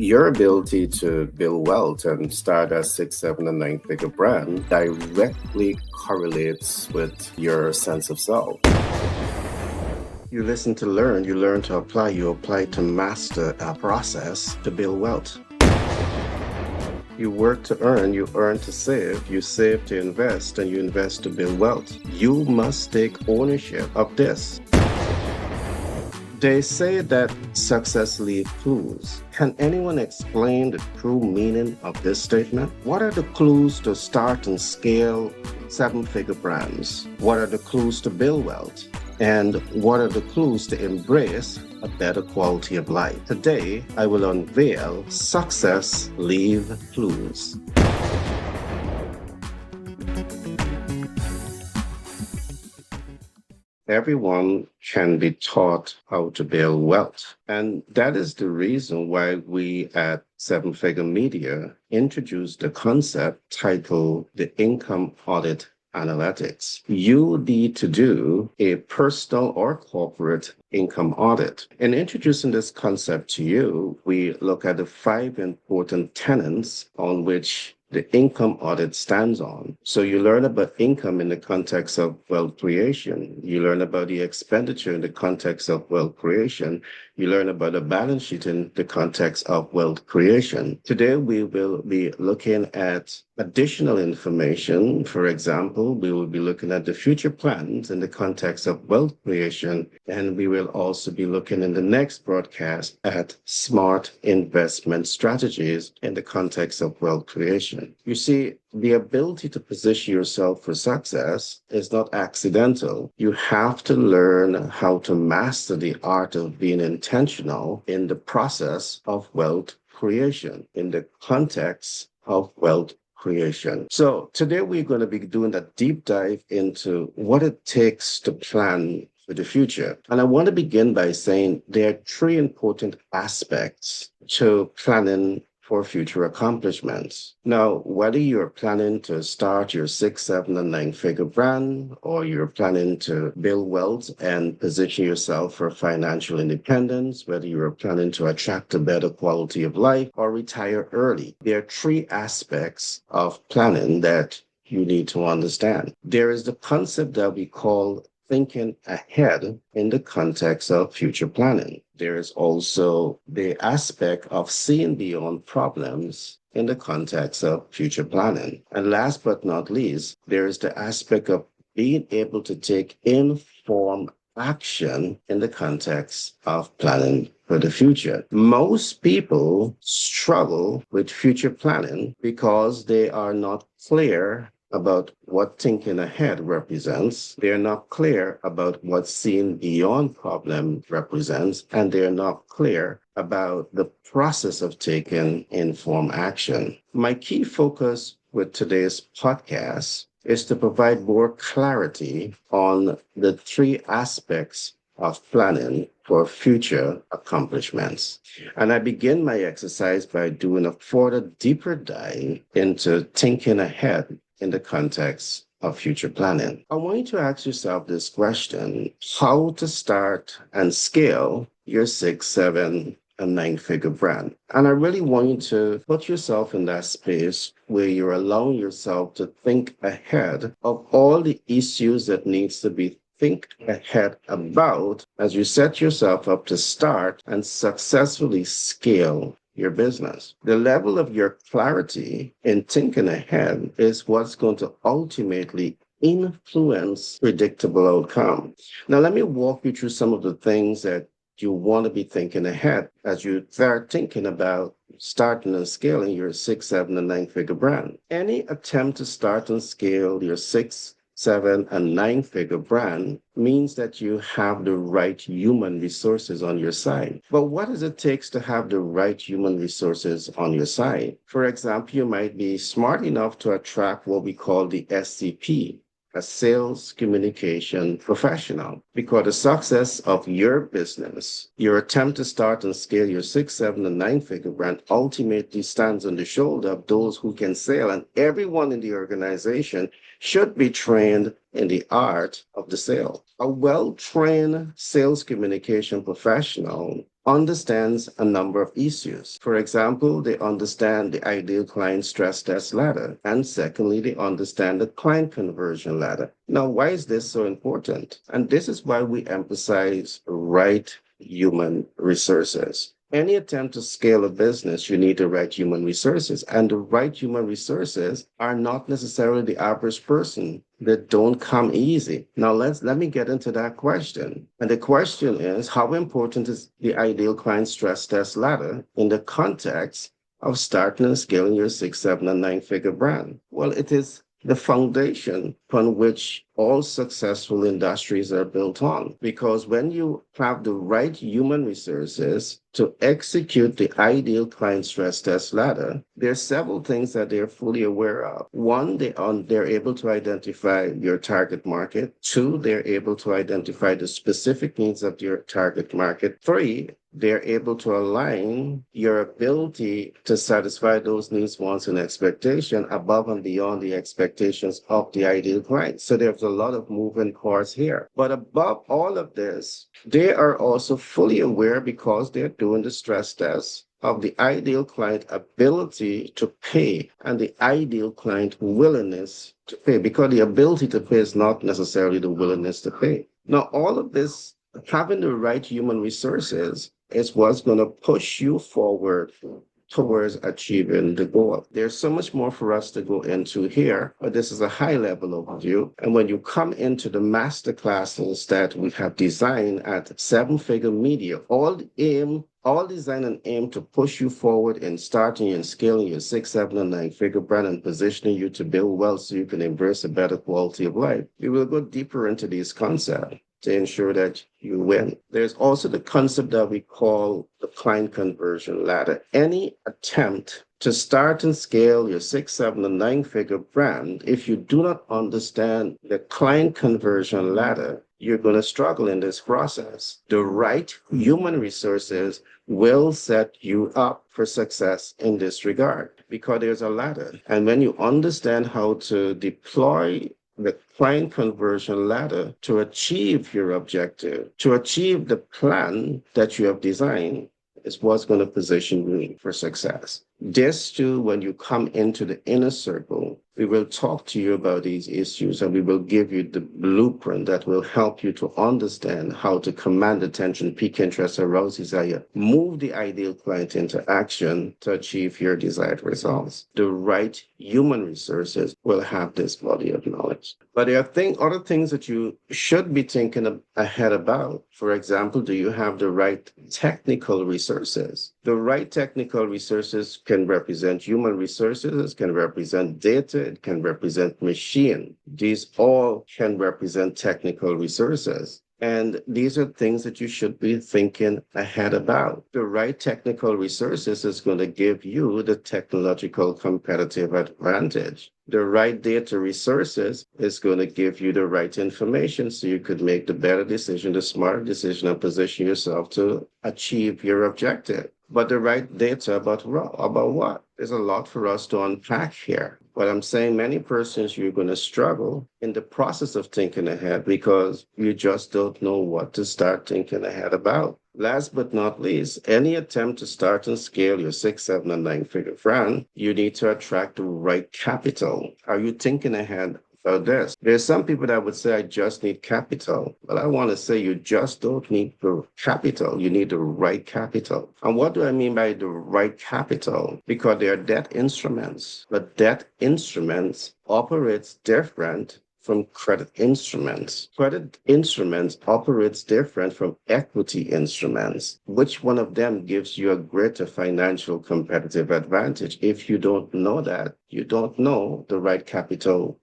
Your ability to build wealth and start a six, seven, and nine-figure brand directly correlates with your sense of self. You listen to learn, you learn to apply, you apply to master a process to build wealth. You work to earn, you earn to save, you save to invest, and you invest to build wealth. You must take ownership of this. They say that success leaves clues. Can anyone explain the true meaning of this statement? What are the clues to start and scale seven-figure brands? What are the clues to build wealth? And what are the clues to embrace a better quality of life? Today, I will unveil success leave clues. Everyone can be taught how to build wealth. And that is the reason why we at Seven Figure Media introduced the concept titled the Income Audit Analytics. You need to do a personal or corporate income audit. In introducing this concept to you, we look at the 5 important tenets on which the income audit stands on. So you learn about income in the context of wealth creation. You learn about the expenditure in the context of wealth creation. You learn about the balance sheet in the context of wealth creation. Today, we will be looking at additional information. For example, we will be looking at the future plans in the context of wealth creation. And we will also be looking in the next broadcast at smart investment strategies in the context of wealth creation. You see, the ability to position yourself for success is not accidental. You have to learn how to master the art of being intentional in the process of wealth creation, in the context of wealth creation. So today we're going to be doing a deep dive into what it takes to plan for the future. And I want to begin by saying there are 3 important aspects to planning for future accomplishments. Now, whether you're planning to start your 6, 7, and 9-figure brand, or you're planning to build wealth and position yourself for financial independence, whether you're planning to attract a better quality of life or retire early, there are 3 aspects of planning that you need to understand. There is the concept that we call thinking ahead in the context of future planning. There is also the aspect of seeing beyond problems in the context of future planning. And last but not least, there is the aspect of being able to take informed action in the context of planning for the future. Most people struggle with future planning because they are not clear about what thinking ahead represents. They're not clear about what seeing beyond problem represents, and they're not clear about the process of taking informed action. My key focus with today's podcast is to provide more clarity on the 3 aspects of planning for future accomplishments. And I begin my exercise by doing a further deeper dive into thinking ahead in the context of future planning. I want you to ask yourself this question: how to start and scale your 6, 7, and 9-figure brand. And I really want you to put yourself in that space where you're allowing yourself to think ahead of all the issues that needs to be think ahead about as you set yourself up to start and successfully scale your business. The level of your clarity in thinking ahead is what's going to ultimately influence predictable outcome. Now, let me walk you through some of the things that you want to be thinking ahead as you start thinking about starting and scaling your 6, 7, and 9-figure brand. Any attempt to start and scale your 6, 7, and 9-figure brand means that you have the right human resources on your side. But what does it take to have the right human resources on your side? For example, you might be smart enough to attract what we call the SCP, a sales communication professional, because the success of your business, your attempt to start and scale your 6, 7, and 9-figure brand ultimately stands on the shoulder of those who can sell, and everyone in the organization should be trained in the art of the sale. A well-trained sales communication professional understands a number of issues. For example, they understand the ideal client stress test ladder. And secondly, they understand the client conversion ladder. Now, why is this so important? And this is why we emphasize right human resources. Any attempt to scale a business, you need the right human resources. And the right human resources are not necessarily the average person. They don't come easy. Now let me get into that question. And the question is, how important is the ideal client stress test ladder in the context of starting and scaling your 6, 7, and 9-figure brand? Well, it is the foundation upon which all successful industries are built on. Because when you have the right human resources to execute the ideal client stress test ladder, there are several things that they're fully aware of. One, they're able to identify your target market. Two, they're able to identify the specific needs of your target market. Three, they're able to align your ability to satisfy those needs, wants, and expectation above and beyond the expectations of the ideal client. So there's a lot of moving parts here. But above all of this, they are also fully aware, because they're doing the stress test, of the ideal client ability to pay and the ideal client willingness to pay, because the ability to pay is not necessarily the willingness to pay. Now, all of this, having the right human resources, is what's going to push you forward towards achieving the goal. There's so much more for us to go into here, but this is a high level overview. And when you come into the master classes that we have designed at 7-Figure Media, all designed and aim to push you forward in starting and scaling your 6, 7, and 9-figure brand and positioning you to build wealth so you can embrace a better quality of life. We will go deeper into these concepts to ensure that you win. There's also the concept that we call the client conversion ladder. Any attempt to start and scale your 6, 7, and 9-figure brand, if you do not understand the client conversion ladder, you're going to struggle in this process. The right human resources will set you up for success in this regard, because there's a ladder. And when you understand how to deploy the client conversion ladder to achieve your objective, to achieve the plan that you have designed, is what's going to position you for success. This too, when you come into the inner circle, we will talk to you about these issues, and we will give you the blueprint that will help you to understand how to command attention, pique interest, arouse desire, move the ideal client into action to achieve your desired results. The right human resources will have this body of knowledge. But there are other things that you should be thinking ahead about. For example, do you have the right technical resources? The right technical resources can represent human resources, can represent data, it can represent machine. These all can represent technical resources. And these are things that you should be thinking ahead about. The right technical resources is going to give you the technological competitive advantage. The right data resources is going to give you the right information so you could make the better decision, the smarter decision, and position yourself to achieve your objective. But the right data about what? There's a lot for us to unpack here. But I'm saying many persons, you're going to struggle in the process of thinking ahead because you just don't know what to start thinking ahead about. Last but not least, any attempt to start and scale your 6, 7, and 9-figure brand, you need to attract the right capital. Are you thinking ahead about this? There's some people that would say, I just need capital. But I want to say you just don't need the capital. You need the right capital. And what do I mean by the right capital? Because they are debt instruments. But debt instruments operates different from credit instruments. Credit instruments operates different from equity instruments. Which one of them gives you a greater financial competitive advantage? If you don't know that, you don't know the right capital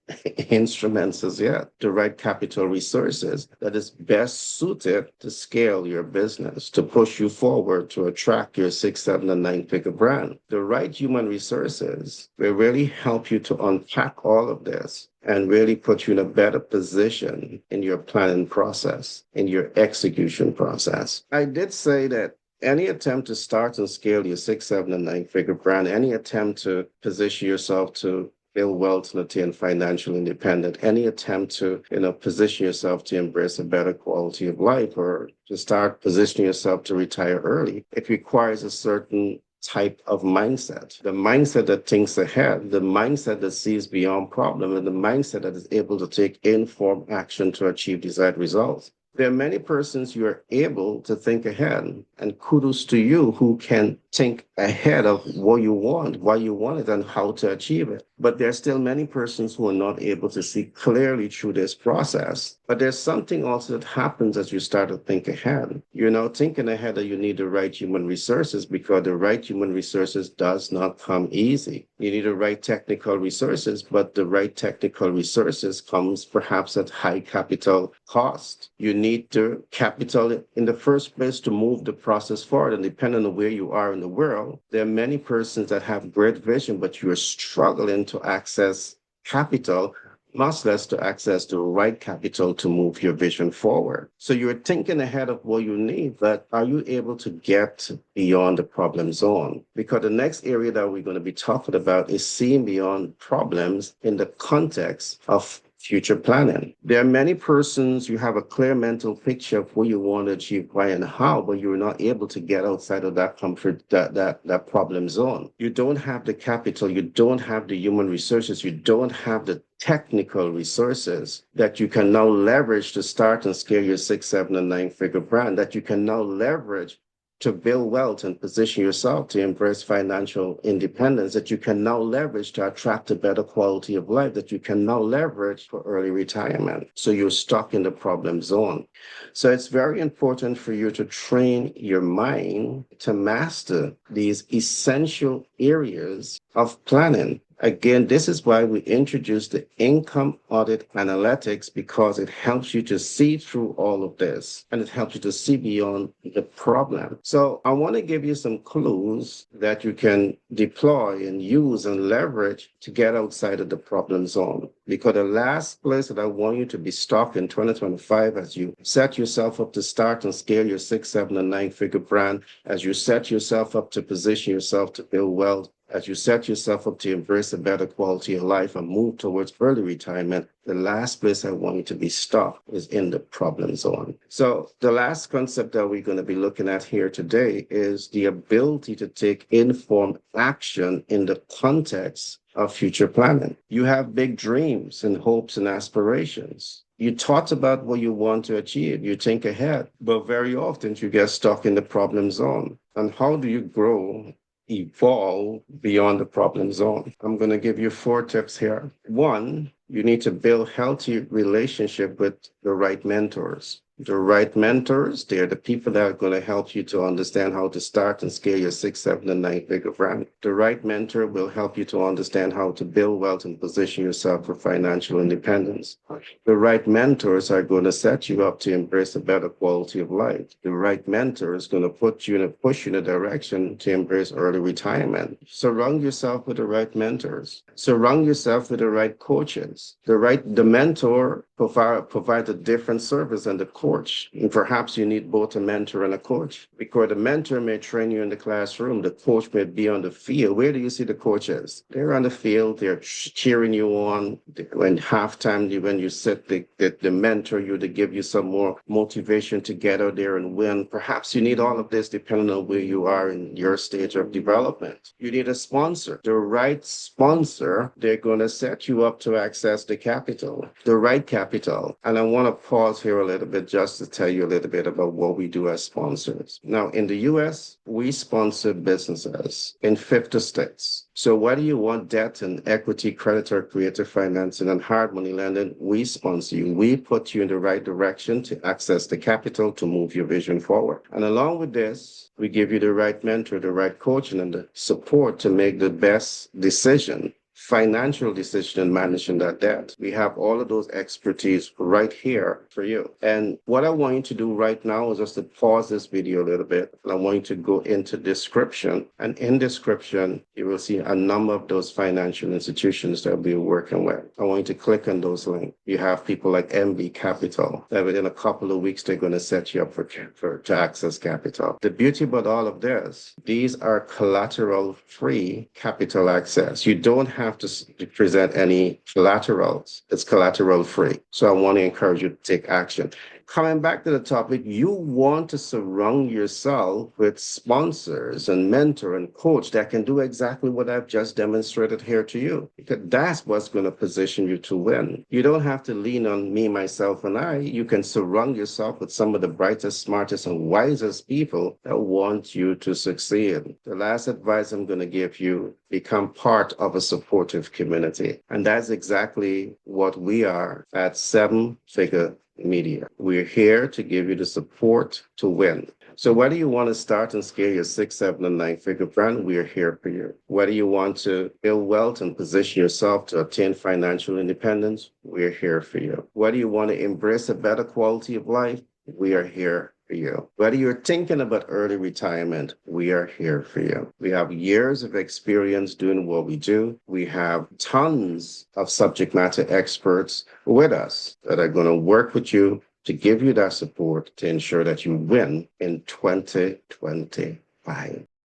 instruments as yet, the right capital resources that is best suited to scale your business, to push you forward, to attract your 6, 7, and 9-figure brand. The right human resources will really help you to unpack all of this and really put you in a better position in your planning process, in your execution process. I did say that any attempt to start and scale your 6, 7, and 9-figure brand, any attempt to position yourself to build wealth and attain financial independence, any attempt to, position yourself to embrace a better quality of life or to start positioning yourself to retire early, it requires a certain type of mindset. The mindset that thinks ahead, the mindset that sees beyond problem, and the mindset that is able to take informed action to achieve desired results. There are many persons you are able to think ahead, and kudos to you who can think ahead of what you want, why you want it, and how to achieve it. But there are still many persons who are not able to see clearly through this process. But there's something also that happens as you start to think ahead. You're now thinking ahead that you need the right human resources because the right human resources does not come easy. You need the right technical resources, but the right technical resources comes perhaps at high capital cost. You need the capital in the first place to move the process forward. And depending on where you are in the world, there are many persons that have great vision, but you are struggling to access capital, much less to access the right capital to move your vision forward. So you're thinking ahead of what you need, but are you able to get beyond the problem zone? Because the next area that we're going to be talking about is seeing beyond problems in the context of future planning. There are many persons, you have a clear mental picture of what you want to achieve, why and how, but you're not able to get outside of that comfort, that problem zone. You don't have the capital, you don't have the human resources, you don't have the technical resources that you can now leverage to start and scale your 6, 7, and 9-figure brand, that you can now leverage to build wealth and position yourself to embrace financial independence, that you can now leverage to attract a better quality of life, that you can now leverage for early retirement. So you're stuck in the problem zone. So it's very important for you to train your mind to master these essential areas of planning. Again, this is why we introduced the income audit analytics, because it helps you to see through all of this and it helps you to see beyond the problem. So I want to give you some clues that you can deploy and use and leverage to get outside of the problem zone. Because the last place that I want you to be stuck in 2025 as you set yourself up to start and scale your 6, 7, and 9-figure brand, as you set yourself up to position yourself to build wealth, as you set yourself up to embrace a better quality of life and move towards early retirement, the last place I want you to be stuck is in the problem zone. So the last concept that we're going to be looking at here today is the ability to take informed action in the context of future planning. You have big dreams and hopes and aspirations. You thought about what you want to achieve. You think ahead, but very often you get stuck in the problem zone. And how do you grow, evolve beyond the problem zone? I'm going to give you 4 tips here. 1, you need to build healthy relationship with the right mentors. The right mentors, they're the people that are going to help you to understand how to start and scale your 6, 7, and 9-figure brand. The right mentor will help you to understand how to build wealth and position yourself for financial independence. The right mentors are going to set you up to embrace a better quality of life. The right mentor is going to push you in a direction to embrace early retirement. Surround yourself with the right mentors. Surround yourself with the right coaches. The mentor provides a different service than the coach. And perhaps you need both a mentor and a coach, because the mentor may train you in the classroom. The coach may be on the field. Where do you see the coaches? They're on the field. They're cheering you on. When halftime, when you sit, the mentor you to give you some more motivation to get out there and win. Perhaps you need all of this depending on where you are in your stage of development. You need a sponsor. The right sponsor, they're going to set you up to access the capital, the right capital. And I want to pause here a little bit just to tell you a little bit about what we do as sponsors. Now, in the US, we sponsor businesses in 50 states. So whether you want debt and equity, credit or creative financing and hard money lending, we sponsor you. We put you in the right direction to access the capital to move your vision forward. And along with this, we give you the right mentor, the right coaching and the support to make the best decision, financial decision in managing that debt. We have all of those expertise right here for you. And what I want you to do right now is just to pause this video a little bit. And I want you to go into description. And in description, you will see a number of those financial institutions that we're working with. I want you to click on those links. You have people like MB Capital that within a couple of weeks, they're going to set you up to access capital. The beauty about all of this, these are collateral-free capital access. You don't have to present any collaterals. It's collateral free. So I want to encourage you to take action. Coming back to the topic, you want to surround yourself with sponsors and mentor and coach that can do exactly what I've just demonstrated here to you, because that's what's going to position you to win. You don't have to lean on me, myself, and I. You can surround yourself with some of the brightest, smartest, and wisest people that want you to succeed. The last advice I'm going to give you: become part of a supportive community. And that's exactly what we are at Seven Figure Media. We're here to give you the support to win. So whether you want to start and scale your 6, 7, and 9-figure brand, we are here for you. Whether you want to build wealth and position yourself to attain financial independence, we're here for you. Whether you want to embrace a better quality of life, we are here for you. Whether you're thinking about early retirement, we are here for you. We have years of experience doing what we do. We have tons of subject matter experts with us that are going to work with you to give you that support to ensure that you win in 2025.